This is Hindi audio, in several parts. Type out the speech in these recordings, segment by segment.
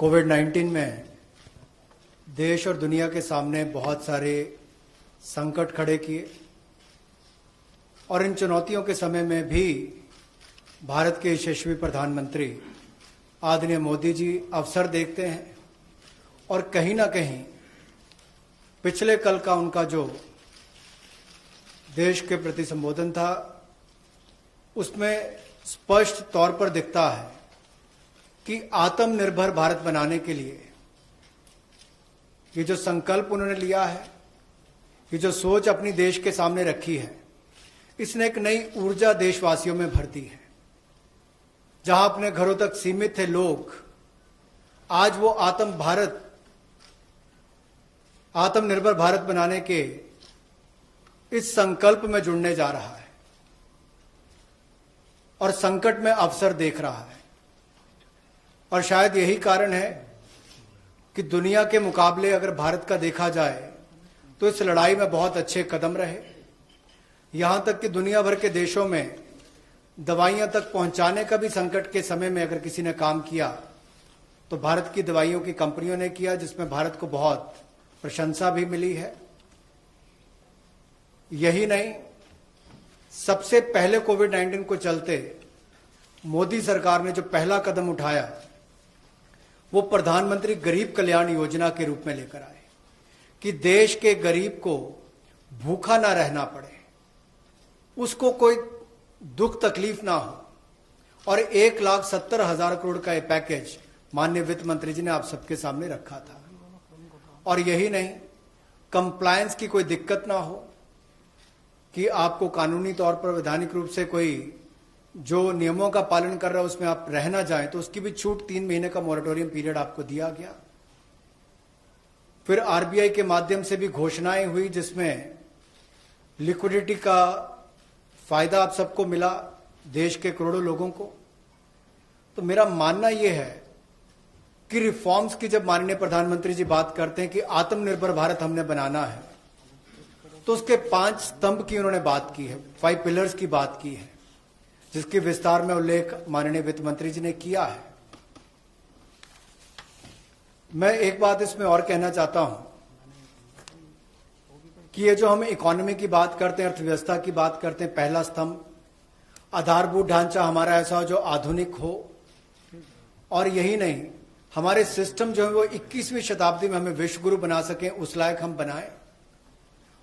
कोविड-19 में देश और दुनिया के सामने बहुत सारे संकट खड़े किए और इन चुनौतियों के समय में भी भारत के यशस्वी प्रधानमंत्री आदरणीय मोदी जी अवसर देखते हैं और कहीं ना कहीं पिछले कल का उनका जो देश के प्रति संबोधन था उसमें स्पष्ट तौर पर दिखता है कि आत्मनिर्भर भारत बनाने के लिए ये जो संकल्प उन्होंने लिया है, ये जो सोच अपनी देश के सामने रखी है, इसने एक नई ऊर्जा देशवासियों में भर दी है। जहां अपने घरों तक सीमित थे लोग, आज वो आत्मनिर्भर भारत बनाने के इस संकल्प में जुड़ने जा रहा है और संकट में अवसर देख रहा है। और शायद यही कारण है कि दुनिया के मुकाबले अगर भारत का देखा जाए तो इस लड़ाई में बहुत अच्छे कदम रहे। यहां तक कि दुनिया भर के देशों में दवाइयां तक पहुंचाने का भी संकट के समय में अगर किसी ने काम किया तो भारत की दवाइयों की कंपनियों ने किया, जिसमें भारत को बहुत प्रशंसा भी मिली है। यही नहीं, सबसे पहले कोविड-19 को चलते मोदी सरकार ने जो पहला कदम उठाया वो प्रधानमंत्री गरीब कल्याण योजना के रूप में लेकर आए कि देश के गरीब को भूखा ना रहना पड़े, उसको कोई दुख तकलीफ ना हो। और 1,70,000 करोड़ का ये पैकेज माननीय वित्त मंत्री जी ने आप सबके सामने रखा था। और यही नहीं, कंप्लायंस की कोई दिक्कत ना हो कि आपको कानूनी तौर पर वैधानिक रूप से कोई जो नियमों का पालन कर रहा है उसमें आप रह ना जाएं, तो उसकी भी छूट 3 महीने का मोरेटोरियम पीरियड आपको दिया गया। फिर आरबीआई के माध्यम से भी घोषणाएं हुई जिसमें लिक्विडिटी का फायदा आप सबको मिला, देश के करोड़ों लोगों को। तो मेरा मानना यह है कि रिफॉर्म्स की जब माननीय प्रधानमंत्री जी बात करते हैं कि आत्मनिर्भर भारत हमने बनाना है, तो उसके 5 स्तंभ की उन्होंने बात की है, 5 पिलर्स की बात की है, जिसके विस्तार में उल्लेख माननीय वित्त मंत्री जी ने किया है। मैं एक बात इसमें और कहना चाहता हूं कि ये जो हम इकोनॉमी की बात करते हैं, अर्थव्यवस्था की बात करते हैं, पहला स्तंभ आधारभूत ढांचा हमारा ऐसा हो जो आधुनिक हो। और यही नहीं, हमारे सिस्टम जो है वो 21वीं शताब्दी में हमें विश्व गुरु बना सकें, उस लायक हम बनाएं।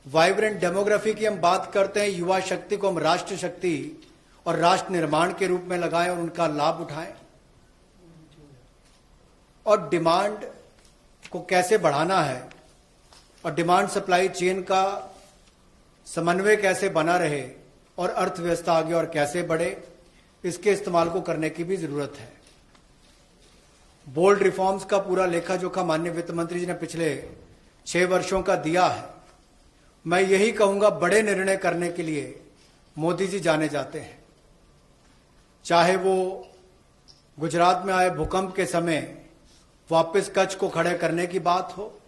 वाइब्रेंट डेमोग्राफी की हम बात करते हैं, युवा शक्ति को हम राष्ट्र शक्ति और राष्ट्र निर्माण के रूप में लगाएं और उनका लाभ उठाएं। और डिमांड को कैसे बढ़ाना है और डिमांड सप्लाई चेन का समन्वय कैसे बना रहे और अर्थव्यवस्था आगे और कैसे बढ़े, इसके इस्तेमाल को करने की भी जरूरत है। बोल्ड रिफॉर्म्स का पूरा लेखा जोखा माननीय वित्त मंत्री जी ने पिछले 6 वर्षों का दिया है। मैं यही कहूंगा, बड़े निर्णय करने के लिए मोदी जी जाने जाते हैं। चाहे वो गुजरात में आए भूकंप के समय वापस कच्छ को खड़े करने की बात हो,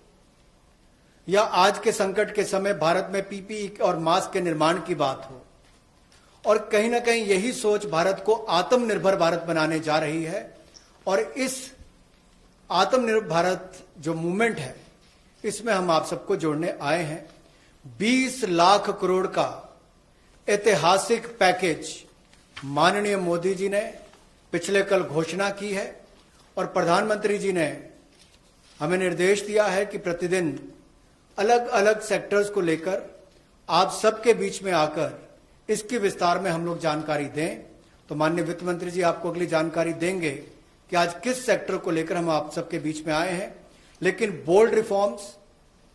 या आज के संकट के समय भारत में पीपीई और मास्क के निर्माण की बात हो। और कहीं ना कहीं यही सोच भारत को आत्मनिर्भर भारत बनाने जा रही है। और इस आत्मनिर्भर भारत जो मूवमेंट है, इसमें हम आप सबको जोड़ने आए हैं। 20 लाख करोड़ का ऐतिहासिक पैकेज माननीय मोदी जी ने पिछले कल घोषणा की है और प्रधानमंत्री जी ने हमें निर्देश दिया है कि प्रतिदिन अलग अलग सेक्टर्स को लेकर आप सबके बीच में आकर इसके विस्तार में हम लोग जानकारी दें। तो माननीय वित्त मंत्री जी आपको अगली जानकारी देंगे कि आज किस सेक्टर को लेकर हम आप सबके बीच में आए हैं। लेकिन बोल्ड रिफॉर्म्स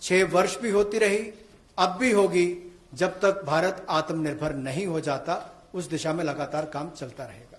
6 वर्ष भी होती रही, अब भी होगी, जब तक भारत आत्मनिर्भर नहीं हो जाता। उस दिशा में लगातार काम चलता रहेगा।